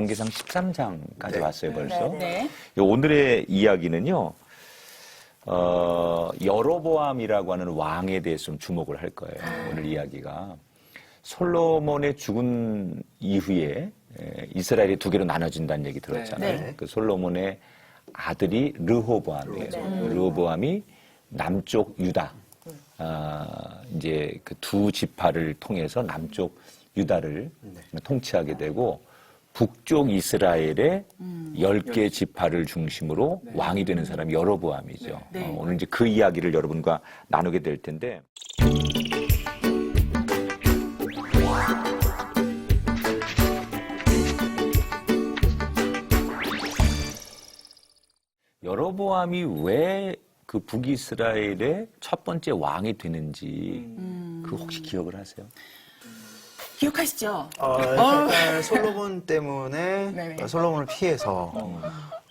열왕기상 13장까지 네. 왔어요, 벌써. 네. 오늘의 이야기는요, 여로보암이라고 하는 왕에 대해서 좀 주목을 할 거예요. 오늘 이야기가. 솔로몬의 죽은 이후에 이스라엘이 두 개로 나눠진다는 얘기 들었잖아요. 네. 그 솔로몬의 아들이 르호보암이에요. 르호보암이 남쪽 유다, 이제 그 두 지파를 통해서 남쪽 유다를 통치하게 되고 북쪽 이스라엘의 10개 지파를 중심으로 왕이 되는 사람이 여로보암이죠. 오늘 이제 그 이야기를 여러분과 나누게 될 텐데. 여로보암이 왜 그 북이스라엘의 첫 번째 왕이 되는지 그 혹시 기억을 하세요? 기억하시죠? 일단 솔로몬 때문에 네네. 솔로몬을 피해서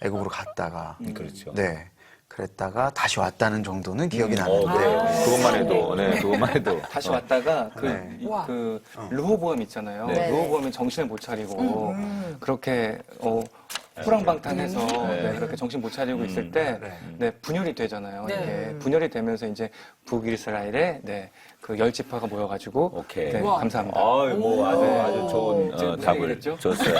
애굽으로 갔다가 그렇죠. 네. 그랬다가 다시 왔다는 정도는 기억이 그래요. 나는데 그것만 해도, 네, 그것만 해도. 다시 왔다가 네. 그 르호보암 있잖아요. 네. 르호보암이 정신을 못 차리고 그렇게 후랑방탕해서 그렇게 정신 못 차리고 있을 때 분열이 되잖아요. 네. 이게 분열이 되면서 이제 북이스라엘에 그 10지파가 모여가지고 오케이. 네, 우와. 감사합니다. 아주 좋은 무슨 답을 얘기겠죠? 줬어요.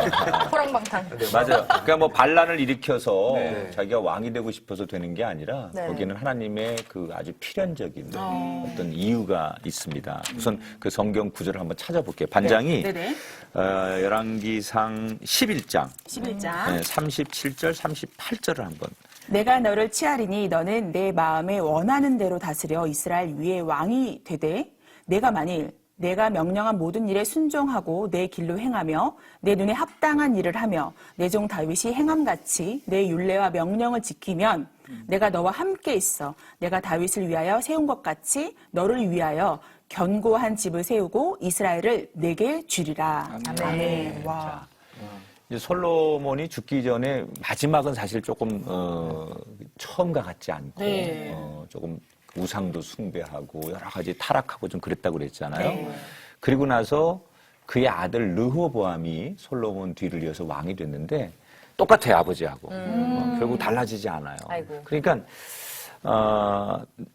호랑방탕. 맞아요. 그러니까 뭐 반란을 일으켜서 네. 자기가 왕이 되고 싶어서 되는 게 아니라 네. 거기는 하나님의 그 아주 필연적인 어떤 이유가 있습니다. 우선 그 성경 구절을 한번 찾아볼게요. 반장이 네네. 열왕기상 11장 11장. 37절, 38절을 한번. 내가 너를 취하리니 너는 내 마음에 원하는 대로 다스려 이스라엘 위에 왕이 되되 내가 만일 내가 명령한 모든 일에 순종하고 내 길로 행하며 내 눈에 합당한 일을 하며 내 종 다윗이 행함같이 내 율례와 명령을 지키면 내가 너와 함께 있어 내가 다윗을 위하여 세운 것 같이 너를 위하여 견고한 집을 세우고 이스라엘을 내게 주리라. 아멘. 와. 이제 솔로몬이 죽기 전에 마지막은 사실 조금 처음과 같지 않고 네. 조금 우상도 숭배하고 여러 가지 타락하고 좀 그랬다고 그랬잖아요. 그리고 나서 그의 아들 르호보암이 솔로몬 뒤를 이어서 왕이 됐는데 똑같아요, 아버지하고. 결국 달라지지 않아요. 아이고. 그러니까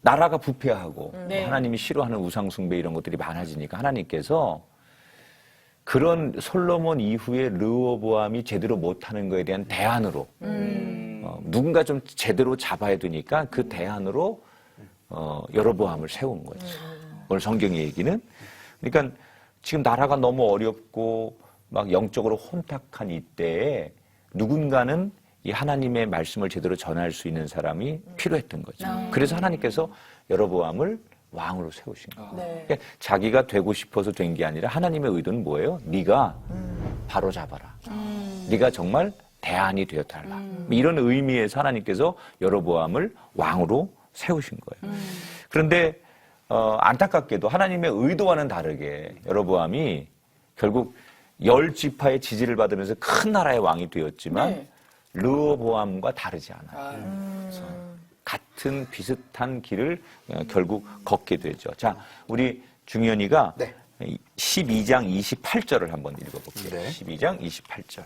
나라가 부패하고 네. 하나님이 싫어하는 우상 숭배 이런 것들이 많아지니까 하나님께서 그런 솔로몬 이후에 르호보암이 제대로 못하는 거에 대한 대안으로 누군가 좀 제대로 잡아야 되니까 그 대안으로 여로보암을 세운 거죠. 오늘 성경의 얘기는 그러니까 지금 나라가 너무 어렵고 막 영적으로 혼탁한 이때에 누군가는 이 하나님의 말씀을 제대로 전할 수 있는 사람이 필요했던 거죠. 그래서 하나님께서 여로보암을 왕으로 세우신 거예요. 네. 그러니까 자기가 되고 싶어서 된 게 아니라 하나님의 의도는 뭐예요? 네가 바로 잡아라. 네가 정말 대안이 되어달라. 이런 의미에서 하나님께서 여로보암을 왕으로 세우신 거예요. 그런데 안타깝게도 하나님의 의도와는 다르게 여로보암이 결국 10지파의 지지를 받으면서 큰 나라의 왕이 되었지만 네. 르호보암과 다르지 않아요. 같은 비슷한 길을 결국 걷게 되죠. 자, 우리 중현이가 네. 12장 28절을 한번 읽어볼게요. 네. 12장 28절.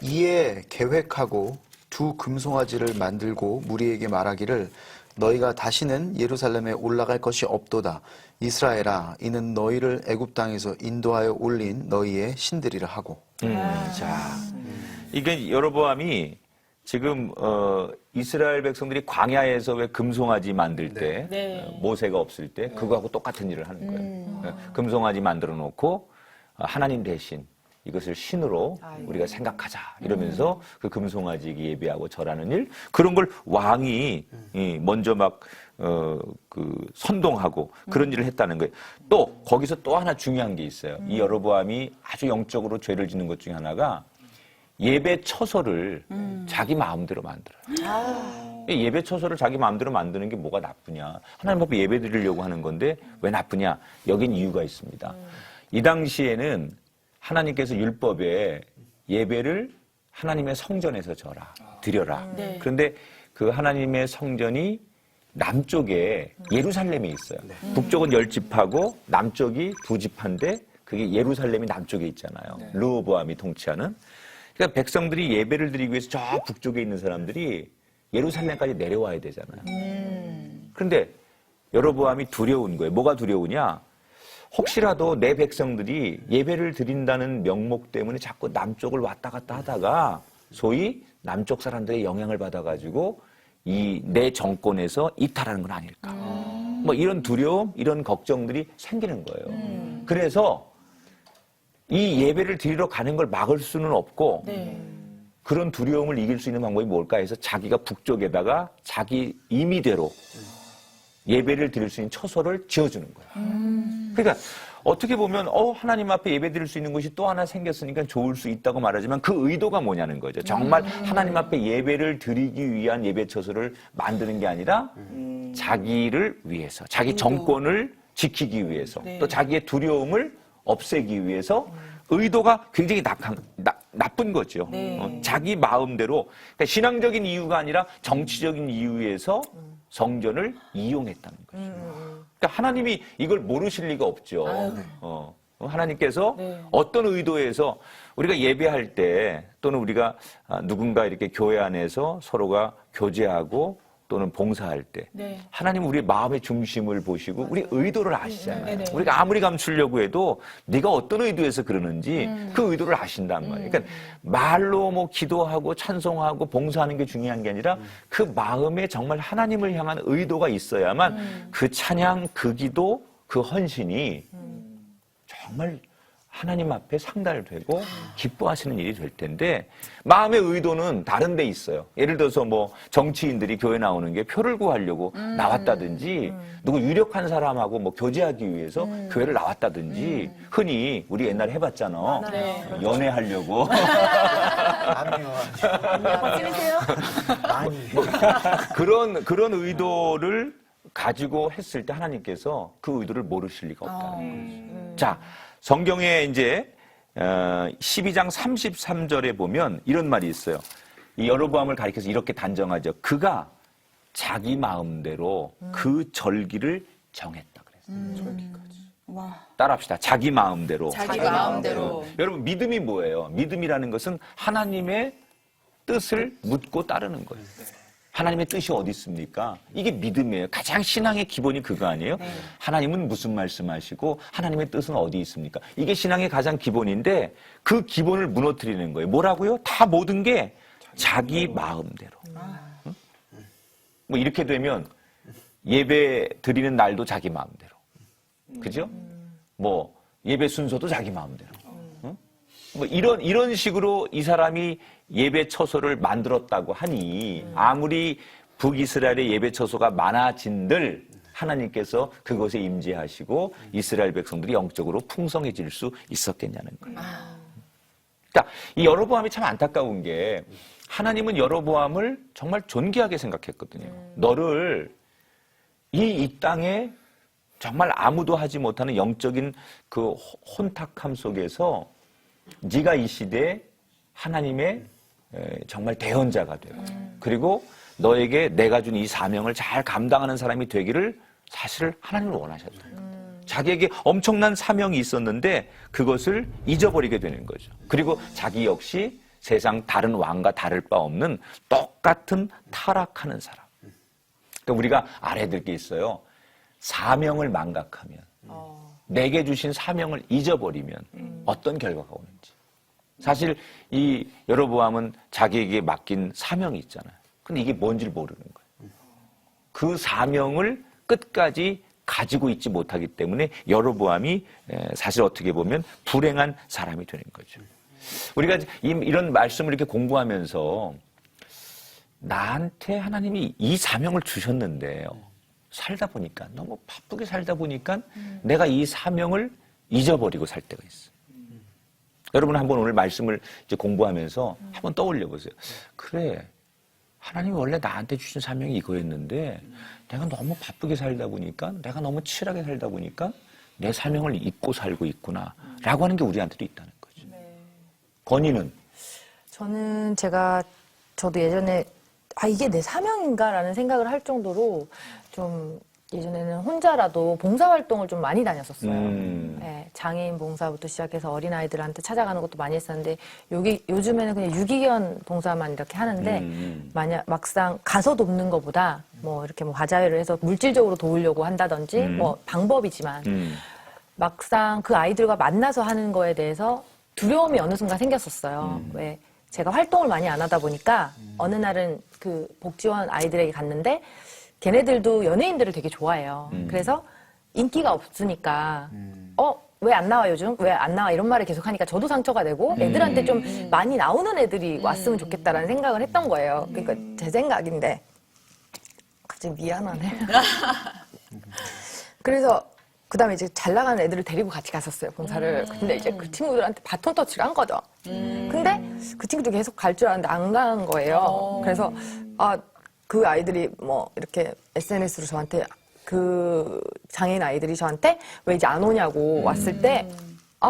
이에 계획하고 두 금송아지를 만들고 무리에게 말하기를 너희가 다시는 예루살렘에 올라갈 것이 없도다. 이스라엘아, 이는 너희를 애굽 땅에서 인도하여 올린 너희의 신들이라 하고. 자, 이게 여로보암이 지금 이스라엘 백성들이 광야에서 왜 금송아지 만들 때 네. 모세가 없을 때 그거하고 똑같은 일을 하는 거예요. 금송아지 만들어 놓고 하나님 대신 이것을 신으로 우리가 생각하자 이러면서 그 금송아지에게 예배하고 절하는 일 그런 걸 왕이 먼저 막 선동하고 그런 일을 했다는 거예요. 또 거기서 또 하나 중요한 게 있어요. 이 여로보암이 아주 영적으로 죄를 짓는 것 중에 하나가 예배 처소를 자기 마음대로 만들어요. 예배 처소를 자기 마음대로 만드는 게 뭐가 나쁘냐. 하나님 앞에 예배 드리려고 하는 건데 왜 나쁘냐. 여긴 이유가 있습니다. 이 당시에는 하나님께서 율법에 예배를 하나님의 성전에서 드려라. 네. 그런데 그 하나님의 성전이 남쪽에 예루살렘에 있어요. 북쪽은 10지파고 남쪽이 2지파인데 그게 예루살렘이 남쪽에 있잖아요. 네. 르호보암이 통치하는. 그러니까 백성들이 예배를 드리기 위해서 저 북쪽에 있는 사람들이 예루살렘까지 내려와야 되잖아요. 그런데 여로보암이 두려운 거예요. 뭐가 두려우냐? 혹시라도 내 백성들이 예배를 드린다는 명목 때문에 자꾸 남쪽을 왔다 갔다 하다가 소위 남쪽 사람들의 영향을 받아가지고 이 내 정권에서 이탈하는 건 아닐까. 뭐 이런 두려움, 이런 걱정들이 생기는 거예요. 그래서 이 예배를 드리러 가는 걸 막을 수는 없고 그런 두려움을 이길 수 있는 방법이 뭘까 해서 자기가 북쪽에다가 자기 임의대로 예배를 드릴 수 있는 처소를 지어주는 거야. 그러니까 어떻게 보면 하나님 앞에 예배 드릴 수 있는 곳이 또 하나 생겼으니까 좋을 수 있다고 말하지만 그 의도가 뭐냐는 거죠. 정말 하나님 앞에 예배를 드리기 위한 예배 처소를 만드는 게 아니라 자기를 위해서, 자기 정권을 지키기 위해서, 또 자기의 두려움을 없애기 위해서 의도가 굉장히 나쁜 거죠. 자기 마음대로, 그러니까 신앙적인 이유가 아니라 정치적인 이유에서 성전을 이용했다는 거죠. 그러니까 하나님이 이걸 모르실 리가 없죠. 하나님께서 어떤 의도에서 우리가 예배할 때 또는 우리가 누군가 이렇게 교회 안에서 서로가 교제하고 또는 봉사할 때 하나님 우리의 마음의 중심을 보시고 우리 의도를 아시잖아요. 우리가 아무리 감추려고 해도 네가 어떤 의도에서 그러는지 그 의도를 아신단 말이에요. 그러니까 말로 뭐 기도하고 찬송하고 봉사하는 게 중요한 게 아니라 그 마음에 정말 하나님을 향한 의도가 있어야만 그 찬양, 그 기도, 그 헌신이 정말 하나님 앞에 상달되고 기뻐하시는 일이 될 텐데 마음의 의도는 다른 데 있어요. 예를 들어서 뭐 정치인들이 교회 나오는 게 표를 구하려고 나왔다든지 누구 유력한 사람하고 뭐 교제하기 위해서 교회를 나왔다든지 흔히 우리 옛날에 해봤잖아. 연애하려고. 멋지세요? 그런 의도를 가지고 했을 때 하나님께서 그 의도를 모르실 리가 없다는 거죠. 자, 성경에 이제 12장 33절에 보면 이런 말이 있어요. 이 여로보암을 가리켜서 이렇게 단정하죠. 그가 자기 마음대로 그 절기를 정했다 그랬어요. 절기까지. 와. 따라합시다. 자기 마음대로. 자기 마음대로. 여러분 믿음이 뭐예요? 믿음이라는 것은 하나님의 뜻을 묻고 따르는 거예요. 하나님의 뜻이 어디 있습니까? 이게 믿음이에요. 가장 신앙의 기본이 그거 아니에요? 하나님은 무슨 말씀하시고 하나님의 뜻은 어디 있습니까? 이게 신앙의 가장 기본인데 그 기본을 무너뜨리는 거예요. 뭐라고요? 다 모든 게 자기 마음대로. 응? 뭐 이렇게 되면 예배 드리는 날도 자기 마음대로. 그죠? 뭐 예배 순서도 자기 마음대로. 응? 뭐 이런 식으로 이 사람이 예배 처소를 만들었다고 하니 아무리 북이스라엘의 예배 처소가 많아진들 하나님께서 그것에 임재하시고 이스라엘 백성들이 영적으로 풍성해질 수 있었겠냐는 거예요. 그러니까 이 여로보암이 참 안타까운 게 하나님은 여로보암을 정말 존귀하게 생각했거든요. 너를 이 땅에 정말 아무도 하지 못하는 영적인 그 혼탁함 속에서 네가 이 시대에 하나님의 정말 대언자가 되고 그리고 너에게 내가 준 이 사명을 잘 감당하는 사람이 되기를 사실 하나님을 원하셨어요. 자기에게 엄청난 사명이 있었는데 그것을 잊어버리게 되는 거죠. 그리고 자기 역시 세상 다른 왕과 다를 바 없는 똑같은 타락하는 사람. 그러니까 우리가 알아야 될 게 있어요. 사명을 망각하면 내게 주신 사명을 잊어버리면 어떤 결과가 오는지. 사실 이 여로보암은 자기에게 맡긴 사명이 있잖아요. 근데 이게 뭔지를 모르는 거예요. 그 사명을 끝까지 가지고 있지 못하기 때문에 여로보암이 사실 어떻게 보면 불행한 사람이 되는 거죠. 우리가 이런 말씀을 이렇게 공부하면서 나한테 하나님이 이 사명을 주셨는데요. 살다 보니까 너무 바쁘게 살다 보니까 내가 이 사명을 잊어버리고 살 때가 있어요. 여러분 한번 오늘 말씀을 이제 공부하면서 한번 떠올려 보세요. 그래, 하나님이 원래 나한테 주신 사명이 이거였는데 내가 너무 바쁘게 살다 보니까 내가 너무 치열하게 살다 보니까 내 사명을 잊고 살고 있구나 라고 하는 게 우리한테도 있다는 거죠. 건이는? 저는 저도 예전에 이게 내 사명인가라는 생각을 할 정도로 좀 예전에는 혼자라도 봉사활동을 좀 많이 다녔었어요. 네. 장애인 봉사부터 시작해서 어린아이들한테 찾아가는 것도 많이 했었는데 요즘에는 그냥 유기견 봉사만 이렇게 하는데 만약 막상 가서 돕는 것보다 뭐 이렇게 뭐 과자회를 해서 물질적으로 도우려고 한다든지 뭐 방법이지만 막상 그 아이들과 만나서 하는 거에 대해서 두려움이 어느 순간 생겼었어요. 왜 제가 활동을 많이 안 하다 보니까 어느 날은 그 복지원 아이들에게 갔는데 걔네들도 연예인들을 되게 좋아해요. 그래서 인기가 없으니까 왜 안 나와 요즘? 왜 안 나와? 이런 말을 계속 하니까 저도 상처가 되고 애들한테 좀 많이 나오는 애들이 왔으면 좋겠다라는 생각을 했던 거예요. 그러니까 제 생각인데 갑자기 미안하네. 그래서 그다음에 이제 잘 나가는 애들을 데리고 같이 갔었어요, 봉사를. 근데 이제 그 친구들한테 바톤 터치를 한 거죠. 근데 그 친구들 계속 갈 줄 알았는데 안 가는 거예요. 그래서 그 아이들이 뭐 이렇게 SNS로 저한테 그 장애인 아이들이 저한테 왜 이제 안 오냐고 왔을 때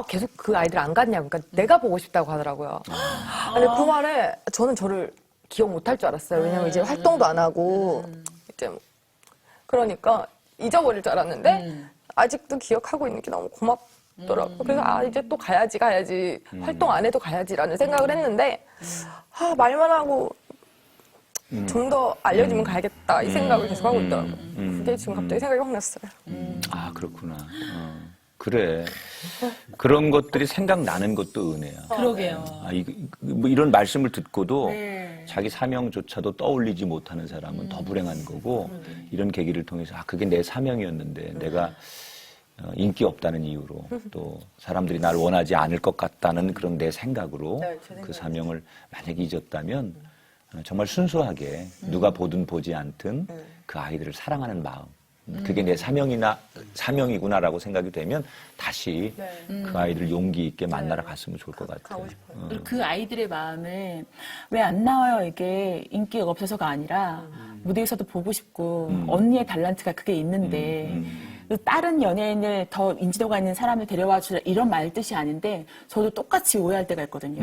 계속 그 아이들 안 갔냐고. 그러니까 내가 보고 싶다고 하더라고요. 근데 그 말에 저는 저를 기억 못할 줄 알았어요. 왜냐면 이제 활동도 안 하고 이제 그러니까 잊어버릴 줄 알았는데 아직도 기억하고 있는 게 너무 고맙더라고요. 그래서 이제 또 가야지 활동 안 해도 가야지라는 생각을 했는데 말만 하고 좀 더 알려주면 가야겠다 이 생각을 계속 하고 있더라고요. 그게 지금 갑자기 생각이 확 났어요. 아, 그렇구나. 그래. 그런 것들이 생각나는 것도 은혜야. 그러게요. 뭐 이런 말씀을 듣고도 자기 사명조차도 떠올리지 못하는 사람은 더 불행한 거고, 이런 계기를 통해서 그게 내 사명이었는데 내가 인기 없다는 이유로 또 사람들이 날 원하지 않을 것 같다는 그런 내 생각으로 그 사명을 만약에 잊었다면 정말 순수하게 누가 보든 보지 않든 그 아이들을 사랑하는 마음, 그게 내 사명이구나라고 생각이 되면 다시 그 아이들 용기 있게 만나러 갔으면 좋을 것 같아요. 그 아이들의 마음은 왜 안 나와요? 이게 인기가 없어서가 아니라 무대에서도 보고 싶고 언니의 달란트가 그게 있는데 다른 연예인을 더 인지도가 있는 사람을 데려와 주라 이런 말 뜻이 아닌데 저도 똑같이 오해할 때가 있거든요.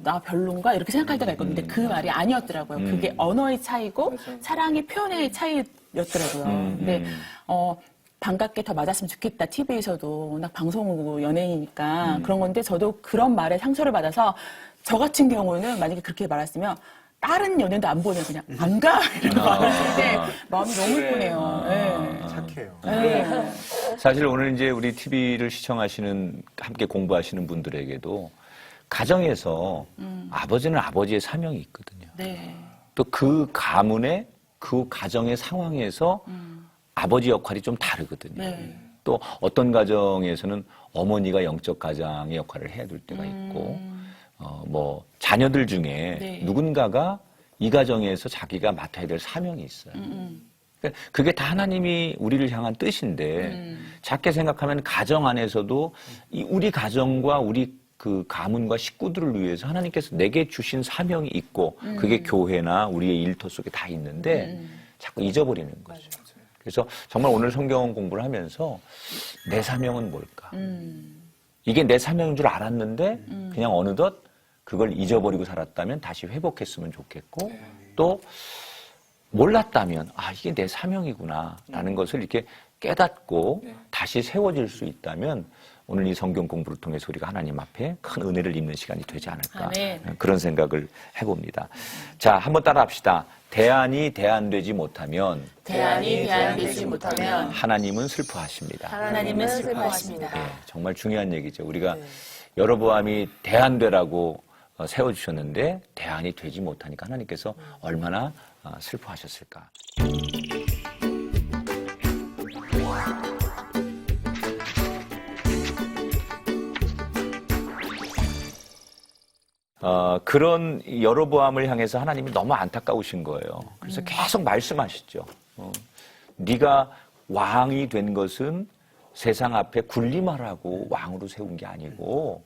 나 별론가? 이렇게 생각할 때가 있거든요. 근데 그 말이 아니었더라고요. 그게 언어의 차이고 사랑의 표현의 차이였더라고요. 근데 반갑게 더 맞았으면 좋겠다. TV에서도 워낙 방송이고 연예인이니까 그런 건데 저도 그런 말에 상처를 받아서 저 같은 경우는 만약에 그렇게 말했으면 다른 연예인도 안 보내요. 그냥 안 가? 이렇게 말했을 때 마음이 너무 예쁘네요. 네. 착해요. 네. 사실 오늘 이제 우리 TV를 시청하시는, 함께 공부하시는 분들에게도 가정에서 아버지는 아버지의 사명이 있거든요. 네. 또 그 가문의 그 가정의 상황에서 아버지 역할이 좀 다르거든요. 네. 또 어떤 가정에서는 어머니가 영적 가장의 역할을 해야 될 때가 있고, 뭐 자녀들 중에 네. 누군가가 이 가정에서 자기가 맡아야 될 사명이 있어요. 그러니까 그게 다 하나님이 우리를 향한 뜻인데 작게 생각하면 가정 안에서도 우리 가정과 우리 그 가문과 식구들을 위해서 하나님께서 내게 주신 사명이 있고 그게 교회나 우리의 일터 속에 다 있는데 자꾸 잊어버리는 거죠. 그래서 정말 오늘 성경 공부를 하면서 내 사명은 뭘까? 이게 내 사명인 줄 알았는데 그냥 어느덧 그걸 잊어버리고 살았다면 다시 회복했으면 좋겠고 또 몰랐다면 이게 내 사명이구나라는 것을 이렇게 깨닫고 다시 세워질 수 있다면 오늘 이 성경 공부를 통해서 우리가 하나님 앞에 큰 은혜를 입는 시간이 되지 않을까 그런 생각을 해봅니다. 자, 한번 따라합시다. 대안이 대안되지 못하면 하나님은 슬퍼하십니다. 하나님은 슬퍼하십니다. 예, 정말 중요한 얘기죠. 우리가 여로보암이 대안되라고 세워주셨는데 대안이 되지 못하니까 하나님께서 얼마나 슬퍼하셨을까. 그런 여로보암을 향해서 하나님이 너무 안타까우신 거예요. 그래서 계속 말씀하시죠. 네가 왕이 된 것은 세상 앞에 군림하라고 왕으로 세운 게 아니고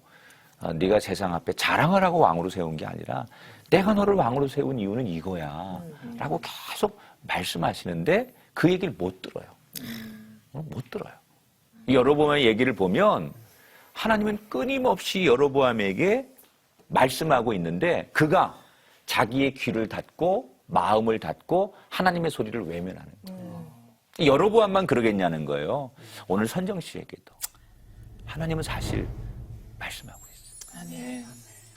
네가 세상 앞에 자랑하라고 왕으로 세운 게 아니라 내가 너를 왕으로 세운 이유는 이거야 라고 계속 말씀하시는데 그 얘기를 못 들어요. 못 들어요. 이 여로보암의 얘기를 보면 하나님은 끊임없이 여로보암에게 말씀하고 있는데 그가 자기의 귀를 닫고 마음을 닫고 하나님의 소리를 외면하는 거예요. 여로보암만 그러겠냐는 거예요. 오늘 선정 씨에게도 하나님은 사실 말씀하고 있어요.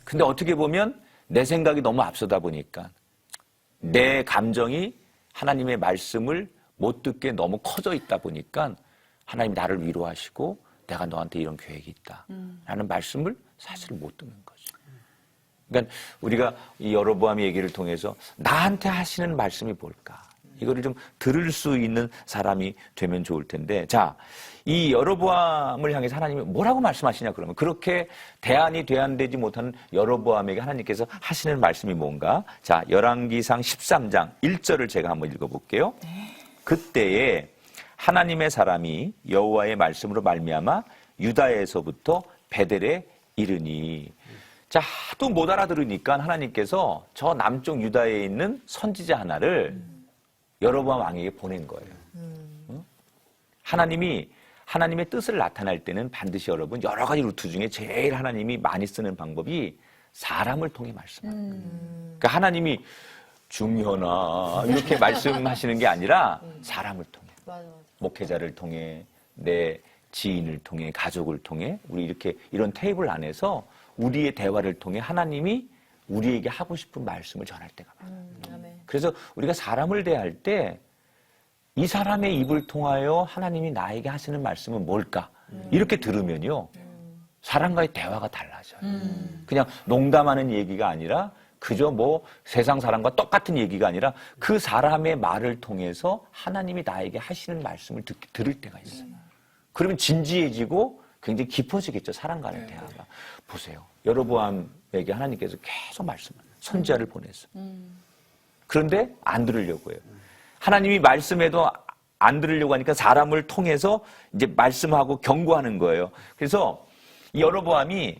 근데 어떻게 보면 내 생각이 너무 앞서다 보니까 내 감정이 하나님의 말씀을 못 듣게 너무 커져 있다 보니까 하나님이 나를 위로하시고 내가 너한테 이런 계획이 있다 라는 말씀을 사실 못 듣는 거죠. 그러니까 우리가 이 여로보암의 얘기를 통해서 나한테 하시는 말씀이 뭘까? 이거를 좀 들을 수 있는 사람이 되면 좋을 텐데, 자, 이 여로보암을 향해서 하나님이 뭐라고 말씀하시냐 그러면 그렇게 대안되지 못하는 여로보암에게 하나님께서 하시는 말씀이 뭔가? 자, 열왕기상 13장 1절을 제가 한번 읽어볼게요. 그때에 하나님의 사람이 여호와의 말씀으로 말미암아 유다에서부터 베델에 이르니. 자, 하도 못 알아들으니까 하나님께서 저 남쪽 유다에 있는 선지자 하나를 여로보암 왕에게 보낸 거예요. 하나님이 하나님의 뜻을 나타낼 때는 반드시 여러분 여러 가지 루트 중에 제일 하나님이 많이 쓰는 방법이 사람을 통해 말씀하는 거예요. 그러니까 하나님이 중현아 이렇게 말씀하시는 게 아니라 사람을 통해, 목회자를 통해, 내 지인을 통해, 가족을 통해, 우리 이렇게 이런 테이블 안에서 우리의 대화를 통해 하나님이 우리에게 하고 싶은 말씀을 전할 때가 많아요. 그래서 우리가 사람을 대할 때 이 사람의 입을 통하여 하나님이 나에게 하시는 말씀은 뭘까? 이렇게 들으면요. 사람과의 대화가 달라져요. 그냥 농담하는 얘기가 아니라 그저 뭐 세상 사람과 똑같은 얘기가 아니라 그 사람의 말을 통해서 하나님이 나에게 하시는 말씀을 들을 때가 있어요. 그러면 진지해지고 굉장히 깊어지겠죠. 사람 간의 대화가. 보세요. 여로보암에게 하나님께서 계속 선지자를 보냈어요. 그런데 안 들으려고 해요. 하나님이 말씀해도 안 들으려고 하니까 사람을 통해서 이제 말씀하고 경고하는 거예요. 그래서 이 여로보암이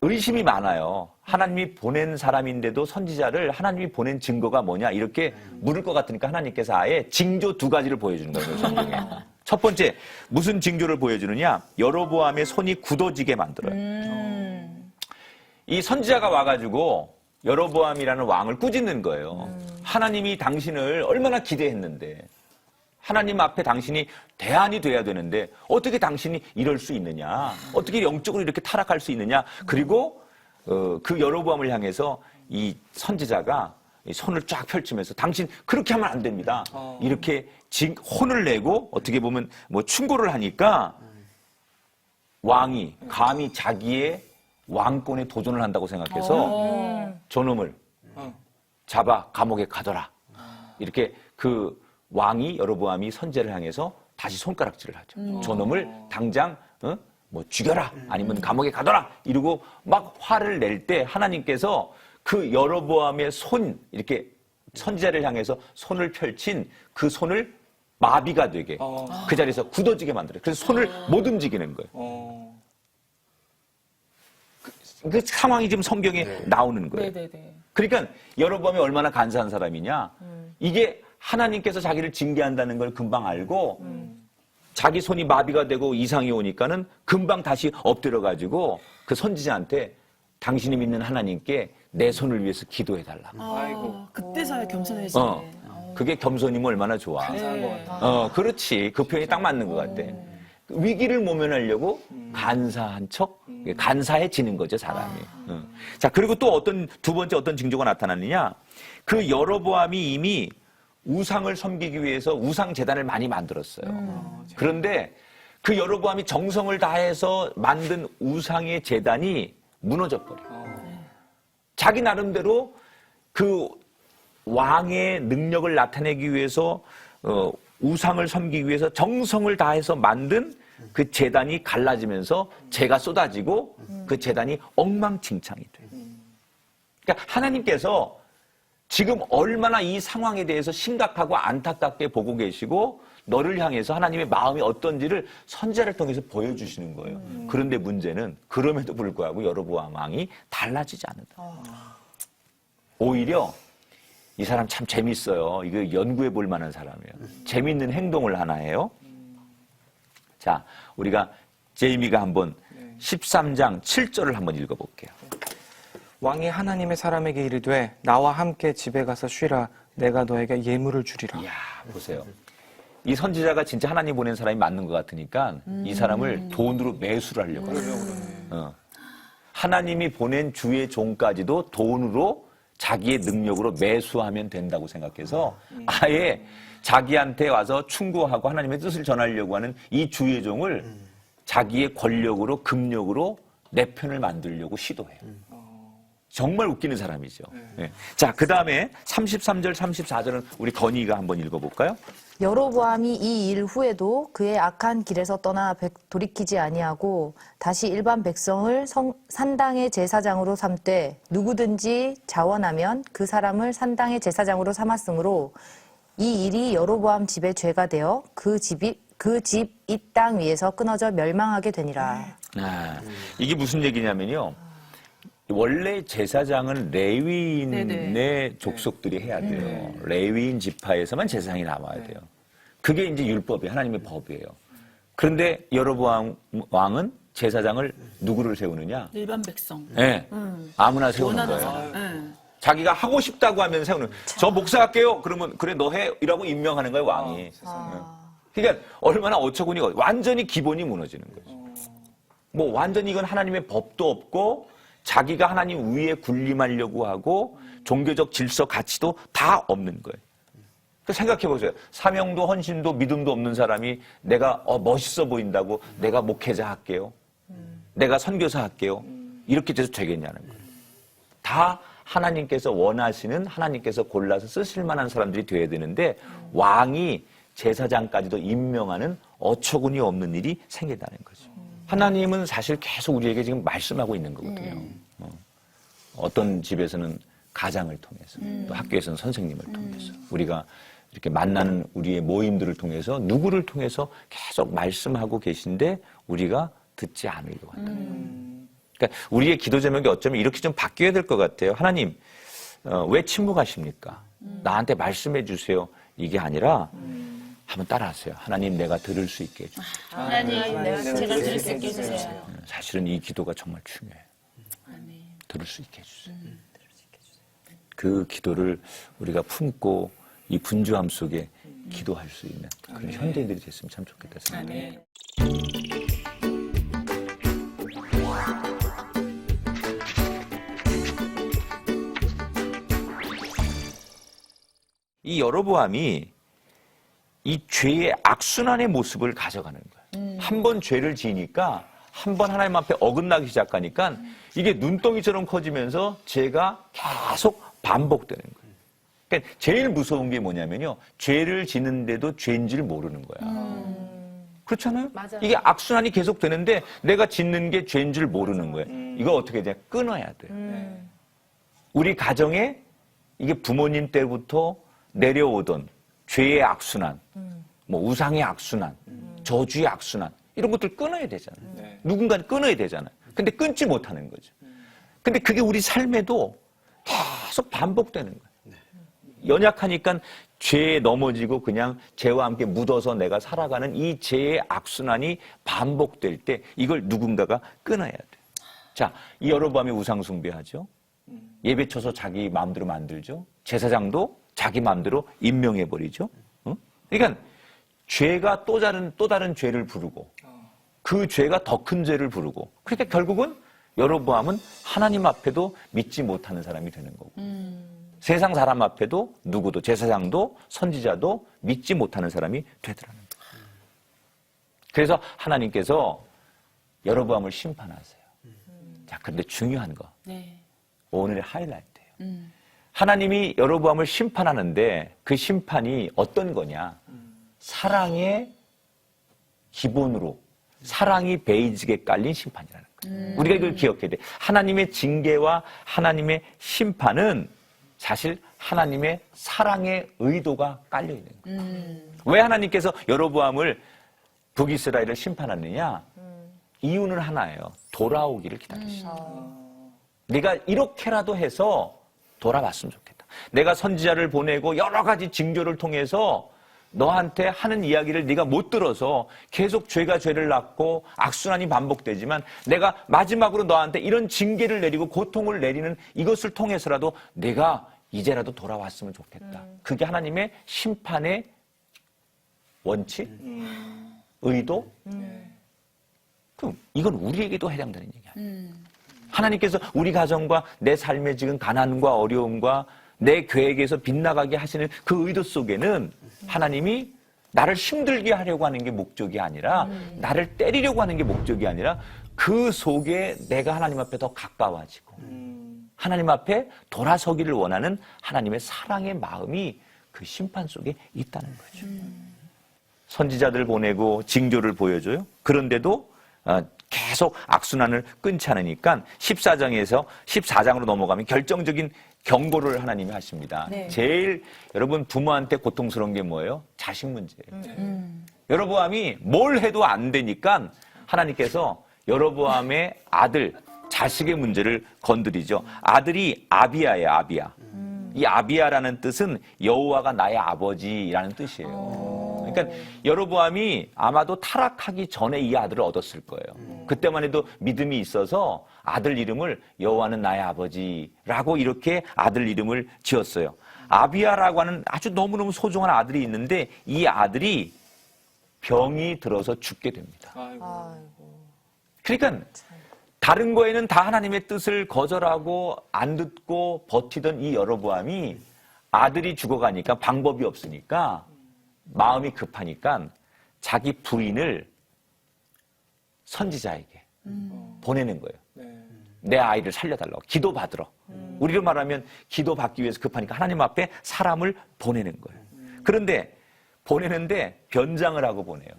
의심이 많아요. 하나님이 보낸 사람인데도 선지자를 하나님이 보낸 증거가 뭐냐 이렇게 물을 것 같으니까 하나님께서 아예 징조 2가지를 보여주는 거예요. 성경에. 첫 번째 무슨 징조를 보여주느냐? 여로보암의 손이 굳어지게 만들어요. 이 선지자가 와가지고 여로보암이라는 왕을 꾸짖는 거예요. 하나님이 당신을 얼마나 기대했는데 하나님 앞에 당신이 대안이 돼야 되는데 어떻게 당신이 이럴 수 있느냐? 어떻게 영적으로 이렇게 타락할 수 있느냐? 그리고 그 여로보암을 향해서 이 선지자가 손을 쫙 펼치면서 당신 그렇게 하면 안 됩니다. 이렇게 혼을 내고 어떻게 보면 뭐 충고를 하니까 왕이 감히 자기의 왕권에 도전을 한다고 생각해서 저놈을 잡아 감옥에 가둬라. 이렇게 그 왕이 여로보암이 선지자를 향해서 다시 손가락질을 하죠. 저놈을 당장 뭐 죽여라 아니면 감옥에 가둬라 이러고 막 화를 낼 때 하나님께서 그 여로보암의 손 이렇게 선지자를 향해서 손을 펼친 그 손을 마비가 되게 그 자리에서 굳어지게 만들어요. 그래서 손을 못 움직이는 거예요. 그 상황이 지금 성경에 나오는 거예요. 그러니까 여로보암이 얼마나 간사한 사람이냐. 이게 하나님께서 자기를 징계한다는 걸 금방 알고 자기 손이 마비가 되고 이상이 오니까는 금방 다시 엎드려가지고 그 선지자한테 당신이 믿는 하나님께 내 손을 위해서 기도해달라고. 아이고. 그때서야 겸손해지네. 그게 겸손이면 얼마나 좋아. 그렇지. 그 표현이 딱 맞는 것 같아. 위기를 모면하려고 간사한 척, 간사해지는 거죠, 사람이. 자, 그리고 또 두 번째 어떤 징조가 나타났느냐? 그 여로보암이 이미 우상을 섬기기 위해서 우상 제단을 많이 만들었어요. 그런데 그 여로보암이 정성을 다해서 만든 우상의 제단이 무너져 버려요. 자기 나름대로 그 왕의 능력을 나타내기 위해서 우상을 섬기기 위해서 정성을 다해서 만든 그 제단이 갈라지면서 재가 쏟아지고 그 제단이 엉망진창이 돼요. 그러니까 하나님께서 지금 얼마나 이 상황에 대해서 심각하고 안타깝게 보고 계시고 너를 향해서 하나님의 마음이 어떤지를 선지자를 통해서 보여주시는 거예요. 그런데 문제는 그럼에도 불구하고 여로보암 왕이 달라지지 않는다. 오히려 이 사람 참 재밌어요. 이거 연구해 볼 만한 사람이에요. 재밌는 행동을 하나 해요. 자, 우리가 제이미가 한번 13장 7절을 한번 읽어볼게요. 왕이 하나님의 사람에게 이르되 나와 함께 집에 가서 쉬라. 내가 너에게 예물을 주리라. 이야, 보세요. 이 선지자가 진짜 하나님 보낸 사람이 맞는 것 같으니까 이 사람을 돈으로 매수를 하려고 해요. 하나님이 보낸 주의 종까지도 돈으로 자기의 능력으로 매수하면 된다고 생각해서 아예 자기한테 와서 충고하고 하나님의 뜻을 전하려고 하는 이 주의 종을 자기의 권력으로 금력으로 내 편을 만들려고 시도해요. 정말 웃기는 사람이죠. 네. 자, 그 다음에 33절, 34절은 우리 건희가 한번 읽어볼까요? 여로보암이 이 일 후에도 그의 악한 길에서 떠나 돌이키지 아니하고 다시 일반 백성을 산당의 제사장으로 삼되 누구든지 자원하면 그 사람을 산당의 제사장으로 삼았으므로 이 일이 여로보암 집의 죄가 되어 그 집 이 땅 위에서 끊어져 멸망하게 되니라. 이게 무슨 얘기냐면요. 원래 제사장은 레위인의 족속들이 해야 돼요. 레위인 지파에서만 제사장이 나와야 돼요. 그게 이제 율법이 하나님의 법이에요. 그런데 여로보암 왕은 제사장을 누구를 세우느냐? 일반 백성. 네. 아무나 세우는 거예요. 자기가 하고 싶다고 하면 세우는. 저 목사할게요. 그러면 그래 너 해. 이라고 임명하는 거예요, 왕이. 그러니까 얼마나 어처구니 완전히 기본이 무너지는 거죠. 뭐 완전히 이건 하나님의 법도 없고 자기가 하나님 위에 군림하려고 하고 종교적 질서 가치도 다 없는 거예요. 생각해 보세요. 사명도 헌신도 믿음도 없는 사람이 내가 멋있어 보인다고 내가 목회자 할게요. 내가 선교사 할게요. 이렇게 돼서 되겠냐는 거예요. 다 하나님께서 원하시는 하나님께서 골라서 쓰실 만한 사람들이 돼야 되는데 왕이 제사장까지도 임명하는 어처구니 없는 일이 생긴다는 거죠. 하나님은 사실 계속 우리에게 지금 말씀하고 있는 거거든요. 어떤 집에서는 가장을 통해서, 또 학교에서는 선생님을 통해서, 우리가 이렇게 만나는 우리의 모임들을 통해서 누구를 통해서 계속 말씀하고 계신데 우리가 듣지 않을 것 같아요. 그러니까 우리의 기도 제목이 어쩌면 이렇게 좀 바뀌어야 될 것 같아요. 하나님, 왜 침묵하십니까? 나한테 말씀해 주세요. 이게 아니라 한번 따라하세요. 하나님, 내가 들을 수 있게 해주세요. 하나님, 제가 들을 수 있게 해주세요. 사실은 이 기도가 정말 중요해요. 들을 수 있게 해주세요. 그 기도를 우리가 품고 이 분주함 속에 기도할 수 있는 그런 현대인들이 됐으면 참 좋겠다 생각합니다. 이 여로보암이 이 죄의 악순환의 모습을 가져가는 거예요. 한 번 죄를 지으니까 한 번 하나님 앞에 어긋나기 시작하니까 이게 눈덩이처럼 커지면서 죄가 계속 반복되는 거예요. 그러니까 제일 무서운 게 뭐냐면요. 죄를 지는데도 죄인 줄 모르는 거야. 그렇잖아요? 맞아요. 이게 악순환이 계속 되는데 내가 짓는 게 죄인 줄 모르는 거예요. 이거 어떻게 돼? 끊어야 돼요. 우리 가정에 이게 부모님 때부터 내려오던 죄의 악순환, 뭐 우상의 악순환, 저주의 악순환 이런 것들 끊어야 되잖아요. 누군가는 끊어야 되잖아요. 근데 끊지 못하는 거죠. 근데 그게 우리 삶에도 계속 반복되는 거예요. 연약하니까 죄에 넘어지고 그냥 죄와 함께 묻어서 내가 살아가는 이 죄의 악순환이 반복될 때 이걸 누군가가 끊어야 돼요. 자, 이 여로보암이 우상 숭배하죠. 예배 쳐서 자기 마음대로 만들죠. 제사장도 자기 마음대로 임명해버리죠. 그러니까 죄가 또 다른 죄를 부르고 그 죄가 더 큰 죄를 부르고 그러니까 결국은 여로보암은 하나님 앞에도 믿지 못하는 사람이 되는 거고 세상 사람 앞에도 누구도 제사장도 선지자도 믿지 못하는 사람이 되더라는 거예요. 그래서 하나님께서 여로보암을 심판하세요. 자, 근데 중요한 거 오늘의 하이라이트예요. 하나님이 여로보암을 심판하는데 그 심판이 어떤 거냐? 사랑의 기본으로 사랑이 베이직에 깔린 심판이라는 거예요. 우리가 이걸 기억해야 돼. 하나님의 징계와 하나님의 심판은 사실 하나님의 사랑의 의도가 깔려 있는 거예요. 왜 하나님께서 여로보암을 북이스라엘을 심판하느냐? 이유는 하나예요. 돌아오기를 기다리시죠. 네가 이렇게라도 해서 돌아왔으면 좋겠다. 내가 선지자를 보내고 여러 가지 징조를 통해서 너한테 하는 이야기를 네가 못 들어서 계속 죄가 죄를 낳고 악순환이 반복되지만 내가 마지막으로 너한테 이런 징계를 내리고 고통을 내리는 이것을 통해서라도 내가 이제라도 돌아왔으면 좋겠다. 그게 하나님의 심판의 원칙, 의도. 그럼 이건 우리에게도 해당되는 얘기 아니에요. 하나님께서 우리 가정과 내 삶의 지금 가난과 어려움과 내 계획에서 빗나가게 하시는 그 의도 속에는 하나님이 나를 힘들게 하려고 하는 게 목적이 아니라 나를 때리려고 하는 게 목적이 아니라 그 속에 내가 하나님 앞에 더 가까워지고 하나님 앞에 돌아서기를 원하는 하나님의 사랑의 마음이 그 심판 속에 있다는 거죠. 선지자들 보내고 징조를 보여줘요. 그런데도 계속 악순환을 끊지 않으니까 14장으로 넘어가면 결정적인 경고를 하나님이 하십니다. 네. 제일 여러분 부모한테 고통스러운 게 뭐예요? 자식 문제예요. 여로보암이 뭘 해도 안 되니까 하나님께서 여로보암의 아들, 자식의 문제를 건드리죠. 아들이 아비야예요, 아비야. 이 아비야라는 뜻은 여호와가 나의 아버지라는 뜻이에요. 그러니까 여로보암이 아마도 타락하기 전에 이 아들을 얻었을 거예요. 그때만 해도 믿음이 있어서 아들 이름을 여호와는 나의 아버지라고 이렇게 아들 이름을 지었어요. 아비야라고 하는 아주 너무너무 소중한 아들이 있는데 이 아들이 병이 들어서 죽게 됩니다. 그러니까 다른 거에는 다 하나님의 뜻을 거절하고 안 듣고 버티던 이 여로보암이 아들이 죽어가니까 방법이 없으니까 마음이 급하니까 자기 부인을 선지자에게 보내는 거예요. 내 아이를 살려달라고 기도받으러. 우리로 말하면 기도받기 위해서 급하니까 하나님 앞에 사람을 보내는 거예요. 그런데 보내는데 변장을 하고 보내요.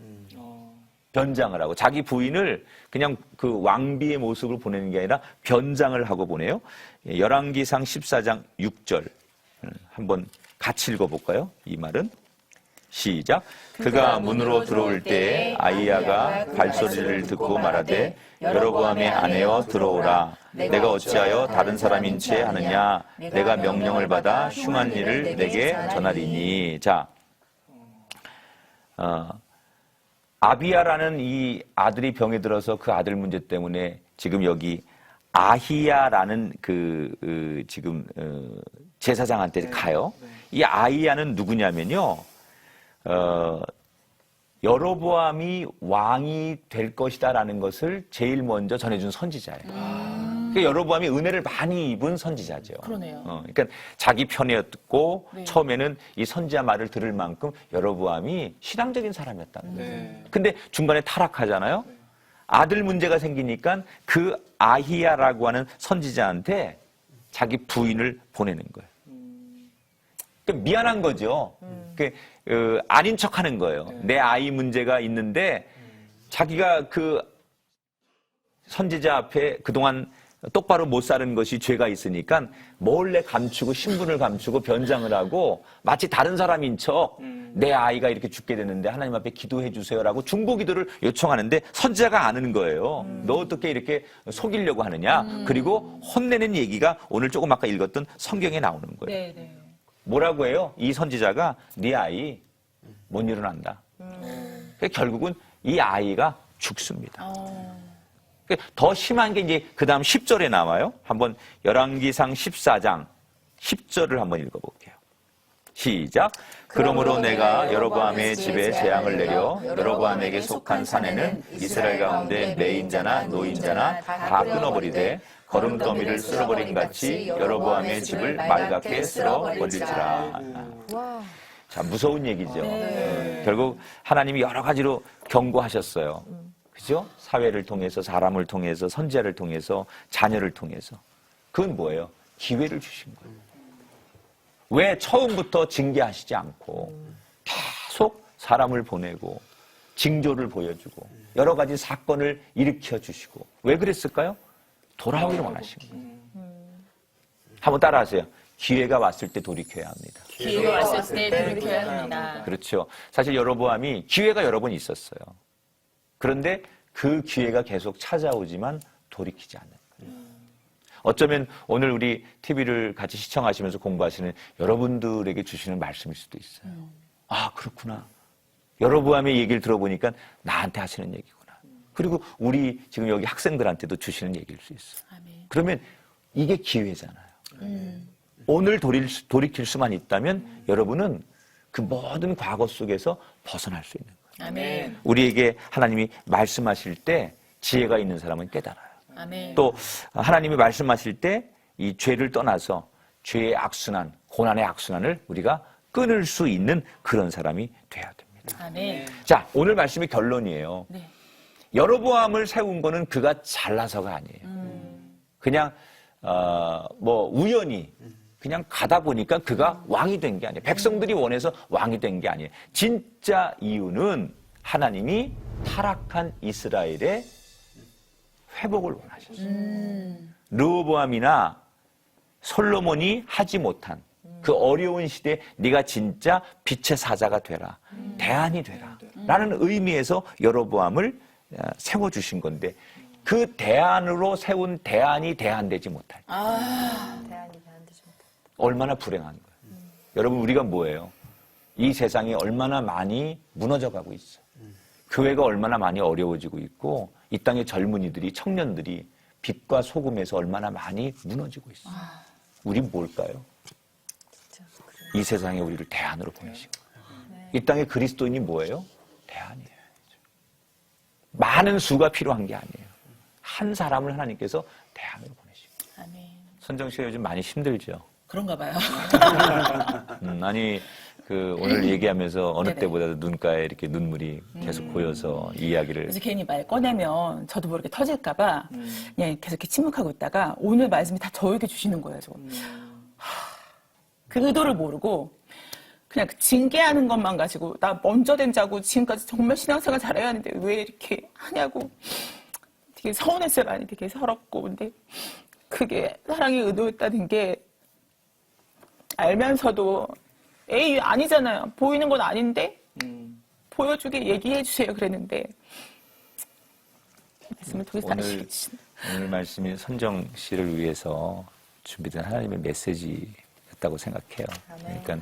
변장을 하고 자기 부인을 그냥 그 왕비의 모습으로 보내는 게 아니라 변장을 하고 보내요. 열왕기상 14장 6절 한번 같이 읽어볼까요? 이 말은 시작. 그가 문으로 들어올 때에 아이야가 발소리를 듣고 말하되 여로보암의 아내여 들어오라. 내가 어찌하여 다른 사람인 채 하느냐. 내가 명령을 받아 흉한 일을 내게 전하리니. 자, 아비야라는 이 아들이 병에 들어서 그 아들 문제 때문에 지금 여기 아히야라는 지금 제사장한테 가요. 이 아히야는 누구냐면요. 여로보암이 왕이 될 것이다라는 것을 제일 먼저 전해준 선지자예요. 그러니까 여로보암이 은혜를 많이 입은 선지자죠. 그러네요. 그러니까 자기 편이었고 처음에는 이 선지자 말을 들을 만큼 여로보암이 신앙적인 사람이었다는 거예요. 근데 중간에 타락하잖아요. 아들 문제가 생기니까 그 아히야라고 하는 선지자한테 자기 부인을 보내는 거예요. 그러니까 미안한 거죠. 아닌 척하는 거예요. 내 아이 문제가 있는데 자기가 그 선지자 앞에 그동안 똑바로 못 사는 것이 죄가 있으니까 몰래 감추고 신분을 감추고 변장을 하고 마치 다른 사람인 척 내 아이가 이렇게 죽게 됐는데 하나님 앞에 기도해 주세요라고 중보기도를 요청하는데 선지자가 아는 거예요. 너 어떻게 이렇게 속이려고 하느냐. 그리고 혼내는 얘기가 오늘 조금 아까 읽었던 성경에 나오는 거예요. 네. 뭐라고 해요? 이 선지자가 네 아이 못 일어난다. 결국은 이 아이가 죽습니다. 더 심한 게 이제 그 다음 10절에 나와요. 한번 열왕기상 14장 10절을 한번 읽어볼게요. 시작. 그러므로 내가 여로보암의 집에 재앙을 내려 여로보암에게 속한 산에는 이스라엘 가운데 매인자나 노인자나 다 끊어버리되 거름더미를 쓸어버린 같이 여로보암의 집을 말갛게 쓸어버릴지라. 자, 무서운 얘기죠. 결국 하나님이 여러 가지로 경고하셨어요. 그죠? 사회를 통해서, 사람을 통해서, 선지자를 통해서, 자녀를 통해서. 그건 뭐예요? 기회를 주신 거예요. 왜 처음부터 징계하시지 않고 계속 사람을 보내고 징조를 보여주고 여러 가지 사건을 일으켜 주시고 왜 그랬을까요? 돌아오기를 원하신 거예요. 한번 따라하세요. 기회가 왔을 때 돌이켜야 합니다. 기회가 왔을 때 돌이켜야 합니다. 그렇죠. 사실 여로보암이 기회가 여러 번 있었어요. 그런데 그 기회가 계속 찾아오지만 돌이키지 않는 거예요. 어쩌면 오늘 우리 TV를 같이 시청하시면서 공부하시는 여러분들에게 주시는 말씀일 수도 있어요. 아, 그렇구나. 여로보암의 얘기를 들어보니까 나한테 하시는 얘기구나. 그리고 우리 지금 여기 학생들한테도 주시는 얘기일 수 있어요. 그러면 이게 기회잖아요. 오늘 돌이킬 수만 있다면 여러분은 그 모든 과거 속에서 벗어날 수 있는 거예요. 아멘. 우리에게 하나님이 말씀하실 때 지혜가 있는 사람은 깨달아요. 아멘. 또 하나님이 말씀하실 때 이 죄를 떠나서 죄의 악순환, 고난의 악순환을 우리가 끊을 수 있는 그런 사람이 돼야 됩니다. 아멘. 자, 오늘 말씀의 결론이에요. 네. 여로보암을 세운 거는 그가 잘나서가 아니에요. 그냥 뭐 우연히 그냥 가다 보니까 그가 왕이 된 게 아니에요. 백성들이 원해서 왕이 된 게 아니에요. 진짜 이유는 하나님이 타락한 이스라엘의 회복을 원하셨어요. 르호보암이나 솔로몬이 하지 못한 그 어려운 시대에 네가 진짜 빛의 사자가 되라. 대안이 되라. 라는 의미에서 여로보암을 세워주신 건데 그 대안으로 세운 대안이 대안되지 못할 때 얼마나 불행한 거예요. 여러분 우리가 뭐예요? 이 세상이 얼마나 많이 무너져가고 있어요. 교회가 얼마나 많이 어려워지고 있고 이 땅의 젊은이들이 청년들이 빛과 소금에서 얼마나 많이 무너지고 있어요. 우린 뭘까요? 이 세상에 우리를 대안으로 보내신 거예요. 이 땅의 그리스도인이 뭐예요? 대안이에요. 많은 수가 필요한 게 아니에요. 한 사람을 하나님께서 대안으로 보내시고. 아멘. 선정 씨가 요즘 많이 힘들죠? 그런가 봐요. 아니, 오늘 얘기하면서 어느 네네. 때보다도 눈가에 이렇게 눈물이 계속 고여서 이야기를. 그래서 괜히 말 꺼내면 저도 모르게 터질까봐 그냥 계속 이렇게 침묵하고 있다가 오늘 말씀이 다 저에게 주시는 거예요. 저거. 그 의도를 모르고 그냥 그 징계하는 것만 가지고 나 먼저 된 자고 지금까지 정말 신앙생활 잘해야 하는데 왜 이렇게 하냐고 되게 서운했어요. 많이 되게 서럽고. 근데 그게 사랑의 의도였다는 게 알면서도 에이 아니잖아요. 보이는 건 아닌데 보여주게 얘기해 주세요. 그랬는데 말씀을 통해서 다시 해주시네. 오늘 말씀이 선정 씨를 위해서 준비된 하나님의 메시지였다고 생각해요. 그러니까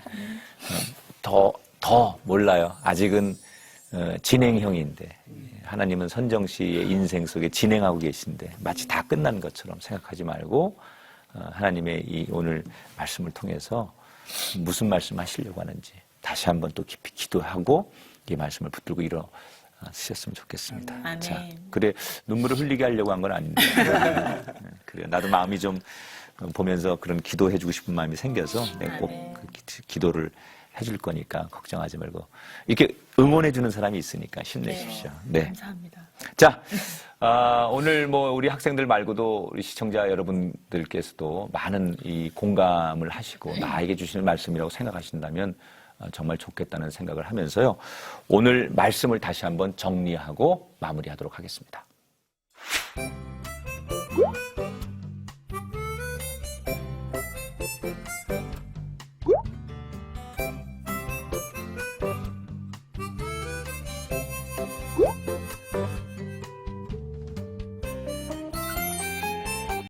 더 몰라요. 아직은 진행형인데 하나님은 선정 씨의 인생 속에 진행하고 계신데 마치 다 끝난 것처럼 생각하지 말고 하나님의 이 오늘 말씀을 통해서 무슨 말씀 하시려고 하는지 다시 한번 또 깊이 기도하고 이 말씀을 붙들고 일어서셨으면 좋겠습니다. 아멘. 자, 그래 눈물을 흘리게 하려고 한 건 아닌데 그래 나도 마음이 좀 보면서 그런 기도해주고 싶은 마음이 생겨서 내가 꼭 그 기도를 해줄 거니까 걱정하지 말고 이렇게 응원해주는 사람이 있으니까 힘내십시오. 네. 감사합니다. 자, 오늘 뭐 우리 학생들 말고도 우리 시청자 여러분들께서도 많은 이 공감을 하시고 나에게 주시는 말씀이라고 생각하신다면 정말 좋겠다는 생각을 하면서요. 오늘 말씀을 다시 한번 정리하고 마무리하도록 하겠습니다.